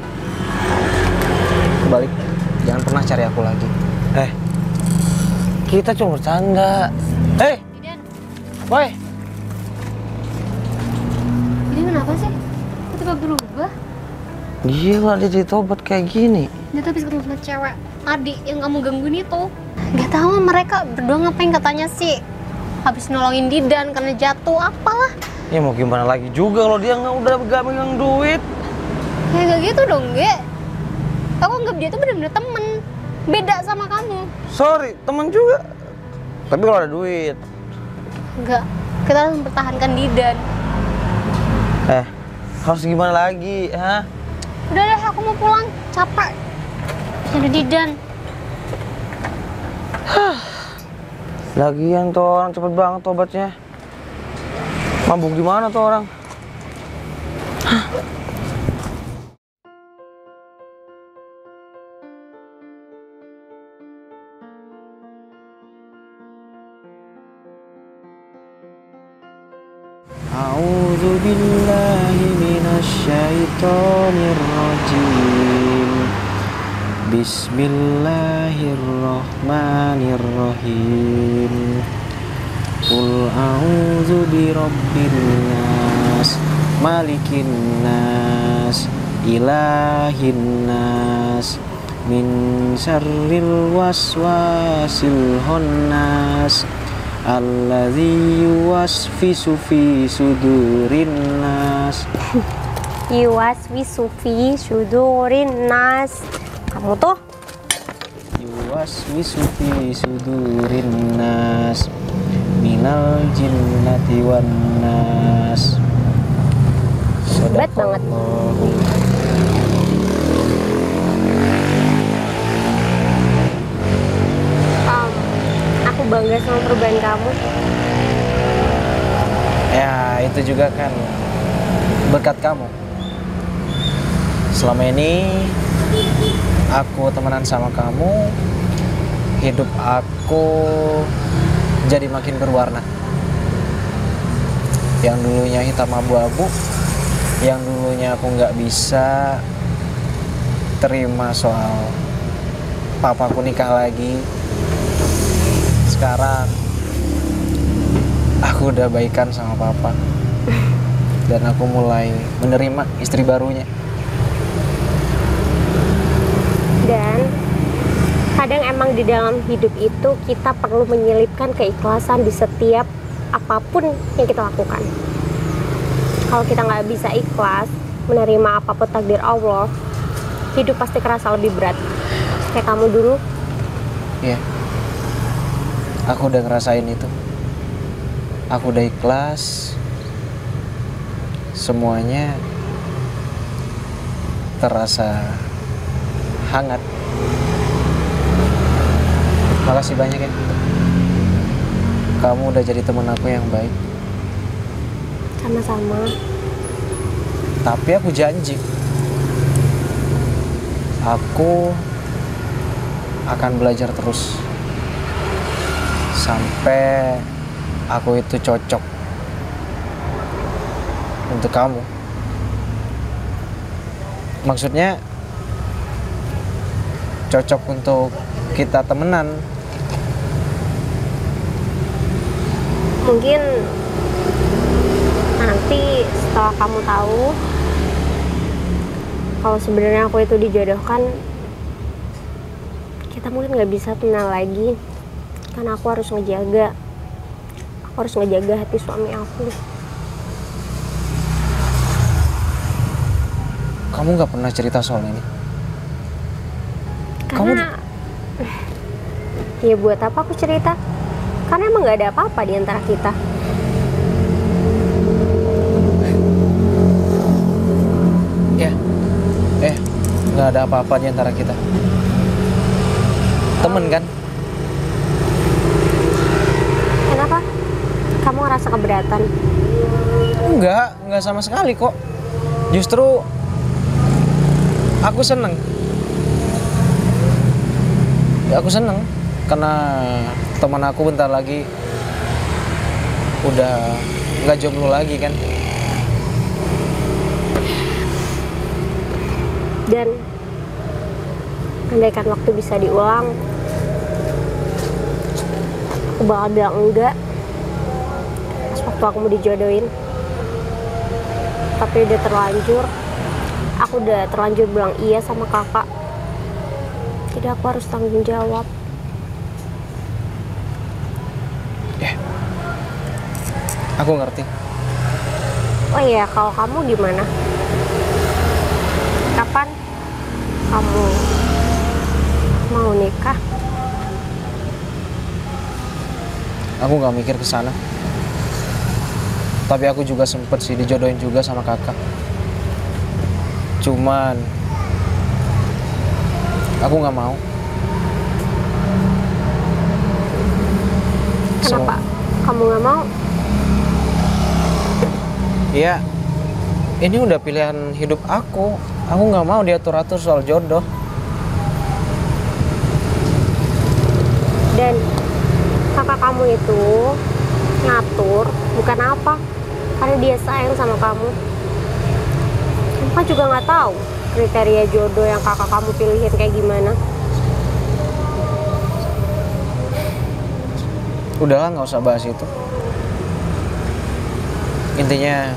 Balik. Jangan pernah cari aku lagi. Kita cuma bercanda. Dan, Boy. ini kenapa sih? Tiba-tiba berubah. Gila dia jadi tobat kayak gini. Dia tuh habis ketemu sama cewek tadi yang kamu gangguin itu. Gak tahu mereka berdua ngapain katanya sih. Habis nolongin Didan karena jatuh apalah. Ya mau gimana lagi juga kalau dia udah gak megang duit. Ya gak gitu dong, Ge. Aku anggap dia tuh bener-bener temen. Beda sama kamu. Sorry, teman juga. Tapi kalau ada duit. Enggak, kita harus mempertahankan Didan. Harus gimana lagi, ha? Udah deh, aku mau pulang. Capek. Ada Didan. Lagian tuh orang cepet banget tobatnya. Mabuk di mana tuh orang? A'udzu billahi minasyaitonir rajim. Bismillahirrahmanirrahim. Qul a'udzu birabbin nas, malikin nas, ilahin nas, min syarril waswasil khannas, alladzi yuwaswisu fi sudurin nas. Yuwaswisu fi sudurin nas. Kamu tuh Yuwaswisu fi sudurin nas, minal jinnati wan nas. hebat banget. Aku bangga sama perubahan kamu. Ya, itu juga kan berkat kamu. Selama ini aku temenan sama kamu, hidup aku jadi makin berwarna. Yang dulunya hitam abu-abu, yang dulunya aku nggak bisa terima soal papaku nikah lagi, sekarang aku udah baikan sama papa dan aku mulai menerima istri barunya. Dan kadang emang di dalam hidup itu kita perlu menyelipkan keikhlasan di setiap apapun yang kita lakukan. Kalau kita nggak bisa ikhlas menerima apapun takdir Allah, hidup pasti kerasa lebih berat. Kayak kamu dulu. Iya, aku udah ngerasain itu. Aku udah ikhlas. Semuanya terasa hangat. Makasih banyak ya. Kamu udah jadi temen aku yang baik. Sama-sama. Tapi aku janji, aku akan belajar terus sampai aku itu cocok untuk kamu. Maksudnya cocok untuk kita temenan. Mungkin nanti setelah kamu tahu kalau sebenarnya aku itu dijodohkan, kita mungkin nggak bisa temenan lagi. Karena aku harus ngejaga hati suami aku. Kamu nggak pernah cerita soal ini? Karena ya buat apa aku cerita? Karena emang nggak ada apa-apa di antara kita. Ya, nggak ada apa-apa di antara kita. Temen kan? Kenapa? Kamu ngerasa keberatan? Enggak sama sekali kok. Justru aku seneng. Aku seneng karena teman aku bentar lagi udah nggak jomblo lagi kan. Dan andaikan waktu bisa diulang, aku bakal bilang enggak pas waktu aku mau dijodohin. Tapi udah terlanjur, aku udah terlanjur bilang iya sama kakak. Jadi aku harus tanggung jawab. Aku ngerti. Oh iya, kalau kamu gimana? Kapan kamu mau nikah? Aku nggak mikir ke sana. Tapi aku juga sempet sih dijodohin juga sama kakak. Cuman aku nggak mau. Kenapa kamu nggak mau? Iya, ini udah pilihan hidup aku. Aku nggak mau diatur-atur soal jodoh. Dan kakak kamu itu ngatur bukan apa, karena dia sayang sama kamu. Kamu kan juga nggak tahu kriteria jodoh yang kakak kamu pilihin kayak gimana. Udahlah, nggak usah bahas itu. Intinya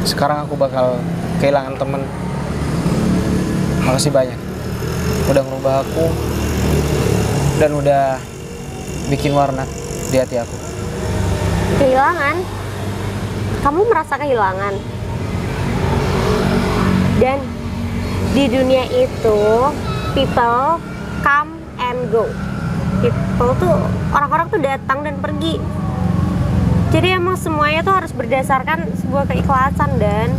sekarang aku bakal kehilangan temen. Makasih banyak udah ngerubah aku dan udah bikin warna di hati aku. Kehilangan? Kamu merasa kehilangan? Dan di dunia itu people come and go. People tuh, orang-orang tuh datang dan pergi. Jadi emang semuanya tuh harus berdasarkan sebuah keikhlasan, dan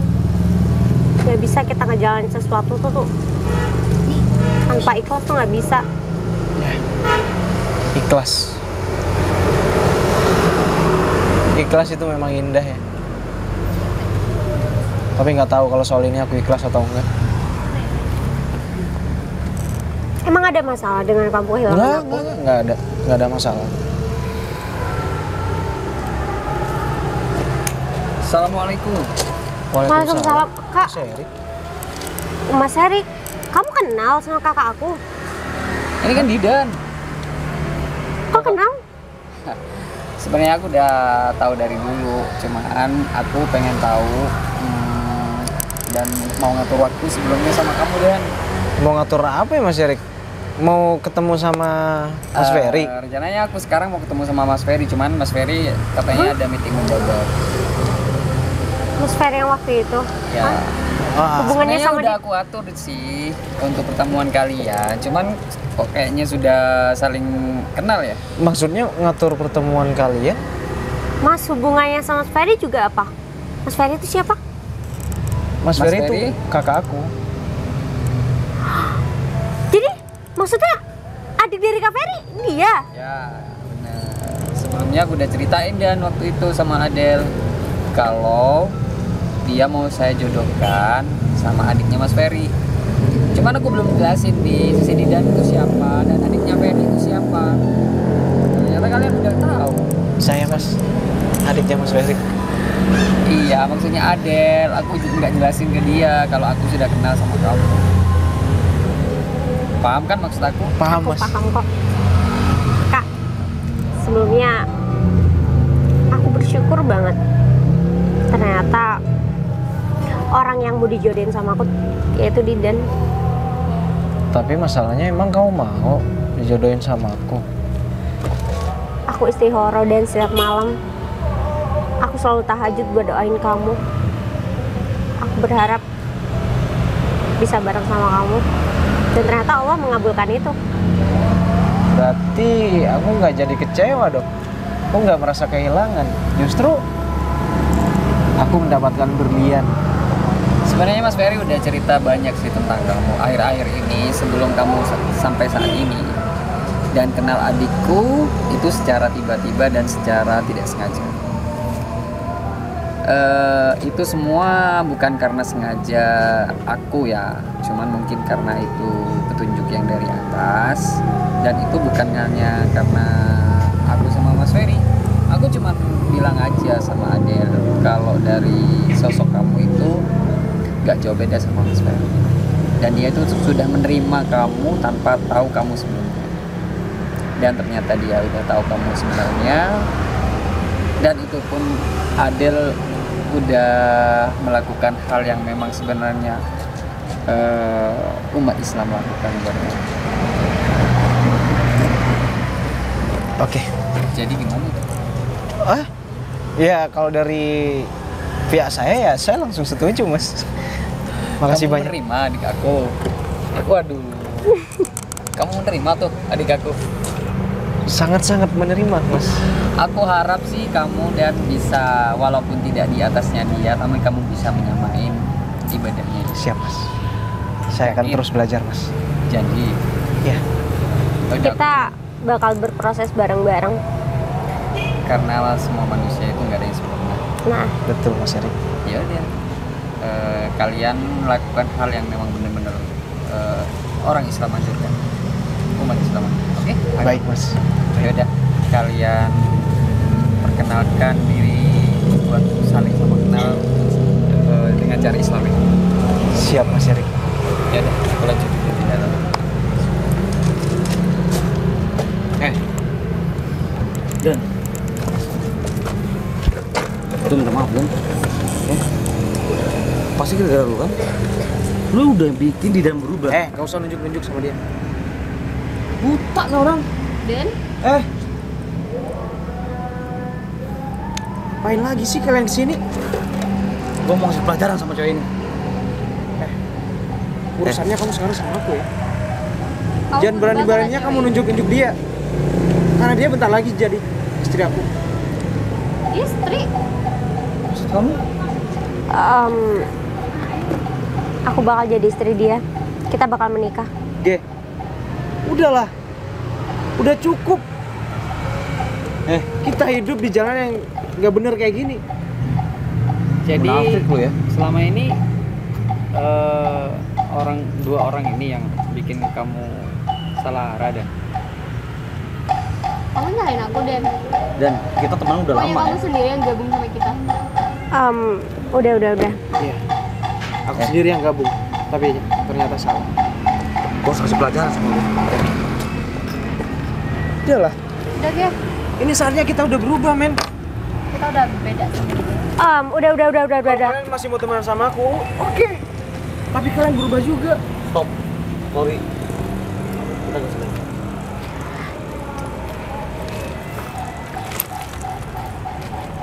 nggak bisa kita ngejalanin sesuatu tuh tanpa ikhlas tuh nggak bisa. Ikhlas. Ikhlas itu memang indah ya. Tapi nggak tahu kalau soal ini aku ikhlas atau enggak. Emang ada masalah dengan kamu kehilangan aku? Nggak ada masalah. Assalamualaikum. Waalaikumsalam. Kak, Mas Erik. Mas Erik, kamu kenal sama kakak aku? Ini kan Didan. Kok kenal? Sebenarnya aku udah tahu dari dulu, cuman aku pengen tahu dan mau ngatur waktu sebelumnya sama kamu, Dan. Mau ngatur apa ya Mas Erik? Mau ketemu sama Mas Ferry? Rencananya aku sekarang mau ketemu sama Mas Ferry, cuman Mas Ferry katanya ada meeting mendadak. Mas Ferry yang waktu itu? Ya. Hubungannya Sebenarnya sama udah dia? aku atur sih untuk pertemuan kalian, cuman kok kayaknya sudah saling kenal ya. Maksudnya ngatur pertemuan kalian? Mas, hubungannya sama Mas Ferry juga apa? Mas Ferry itu siapa? Mas Mas Ferry itu Ferry? kakak aku. Jadi maksudnya adik dari Kak Ferry? Dia? Ya, benar. Sebelumnya aku udah ceritain Dan waktu itu sama Adel kalau dia mau saya jodohkan sama adiknya Mas Ferry. Cuman aku belum jelasin di si Didan itu siapa dan adiknya Ferry itu siapa. Ternyata kalian udah tahu. Saya Mas, adiknya Mas Ferry. Iya, maksudnya Adel. Aku juga nggak jelasin ke dia kalau aku sudah kenal sama kamu. Paham kan maksud aku? Paham Aku Mas. paham kok. Kak, sebelumnya aku bersyukur banget. Ternyata orang yang mau dijodohin sama aku yaitu Didan. Tapi masalahnya emang kamu mau dijodohin sama aku? Aku istihoro dan setiap malam aku selalu tahajud buat doain kamu. Aku berharap bisa bareng sama kamu. Dan ternyata Allah mengabulkan itu. Berarti aku nggak jadi kecewa dong. Aku nggak merasa kehilangan. Justru aku mendapatkan berlian. Sebenarnya Mas Ferry udah cerita banyak sih tentang kamu akhir-akhir ini sebelum kamu sampai saat ini. Dan kenal adikku itu secara tiba-tiba dan secara tidak sengaja. Itu semua bukan karena sengaja aku ya, cuman mungkin karena itu petunjuk yang dari atas. Dan itu bukan hanya karena aku sama Mas Ferry. Aku cuma bilang aja sama Adel kalau dari sosok kamu itu gak jauh beda sama Mas Ferry. Dan dia itu sudah menerima kamu tanpa tahu kamu sebelumnya. Dan ternyata dia udah tahu kamu sebenarnya. Dan itu pun Adel udah melakukan hal yang memang sebenarnya umat Islam lakukan. Oke. Jadi gimana tuh? Ya kalau dari pihak saya ya saya langsung setuju Mas. Makasih Kamu banyak. menerima adik aku. Waduh. Kamu menerima tuh adik aku. Sangat-sangat menerima Mas. Aku harap sih kamu dan bisa walaupun tidak di atasnya dia, tapi kamu bisa menyamain ibadahnya. Siap Mas. Saya akan Yakin? terus belajar Mas. Janji. Ya. Udah, Kita bakal berproses bareng-bareng. karena semua manusia itu nggak ada yang sempurna. Nah, Betul Mas Erik. Ya udah. Kalian melakukan hal yang memang benar-benar orang Islam anjurkan, umat Islam. Oke? Baik Mas. Ya udah, kalian perkenalkan diri buat saling sama kenal dengan cara Islami. Siap Mas Erik. Ya udah, aku lanjut di dalam. Dan itu minta maaf Dan. Pasti gara-gara lu kan? Lu udah bikin di dalam berubah. Gak usah nunjuk-nunjuk sama dia. Buta nih orang. Dan Ngapain lagi sih kalian kesini? Gua mau ngasih pelajaran sama cewek ini. Urusannya kamu sekarang sama aku ya. kamu Jangan berani-beraninya bakal kamu nunjuk-nunjuk dia. Karena dia bentar lagi jadi istri aku. istri. Maksud kamu? aku bakal jadi istri dia. Kita bakal menikah. Ge, udahlah. Udah cukup. Kita hidup di jalan yang nggak bener kayak gini. Jadi Munafik lu ya. selama ini dua orang ini yang bikin kamu salah arah Dan. Kamu nyalain aku Dan. Dan kita teman udah Pokoknya lama kamu ya. sendiri yang gabung sama kita. Udah. Iya. Aku sendiri yang gabung, tapi ternyata salah. Gua harus kasih pelajaran sama lu. Udahlah. Udah ya, Ini saatnya kita udah berubah, men. kita udah beda sama dia. Udah. Kalian masih mau temenan sama aku? Oke. Tapi kalian berubah juga. Stop. Chloe. Kita gak usah.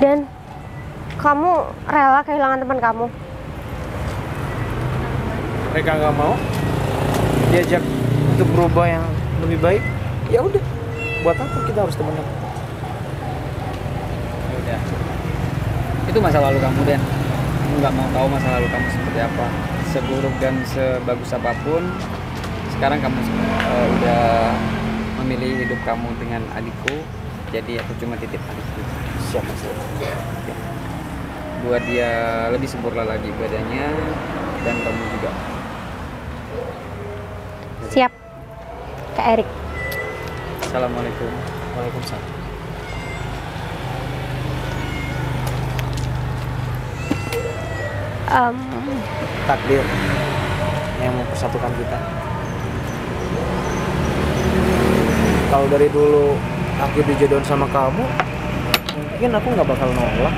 Dan kamu rela kehilangan teman kamu. Mereka nggak mau diajak untuk berubah yang lebih baik. Ya udah. Buat apa kita harus temenan? Ya udah. Itu masa lalu kamu Dan. Kamu nggak mau tahu masa lalu kamu seperti apa. Seburuk dan sebagus apapun, sekarang kamu udah memilih hidup kamu dengan adikku. Jadi aku cuma titip adikku. Siapa sih? Buat dia lebih sempurna lagi badannya dan kamu juga. Siap. Kak Erik. Assalamualaikum. Waalaikumsalam. Takdir yang mempersatukan kita. Kalau dari dulu aku dijodohin sama kamu, mungkin aku nggak bakal nolak.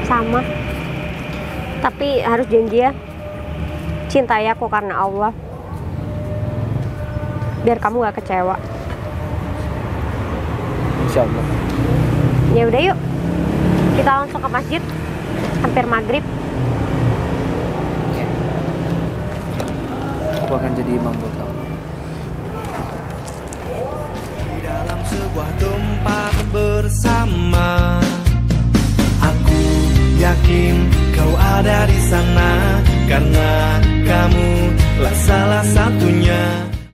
Sama. Tapi harus janji ya. Cintai aku karena Allah. Biar kamu gak kecewa. Insya Allah. Ya udah yuk. Kita langsung ke masjid. Hampir maghrib. Aku akan jadi imam buat kamu. Di dalam sebuah tempat bersama, aku yakin kau ada di sana karena kamu lah salah satunya.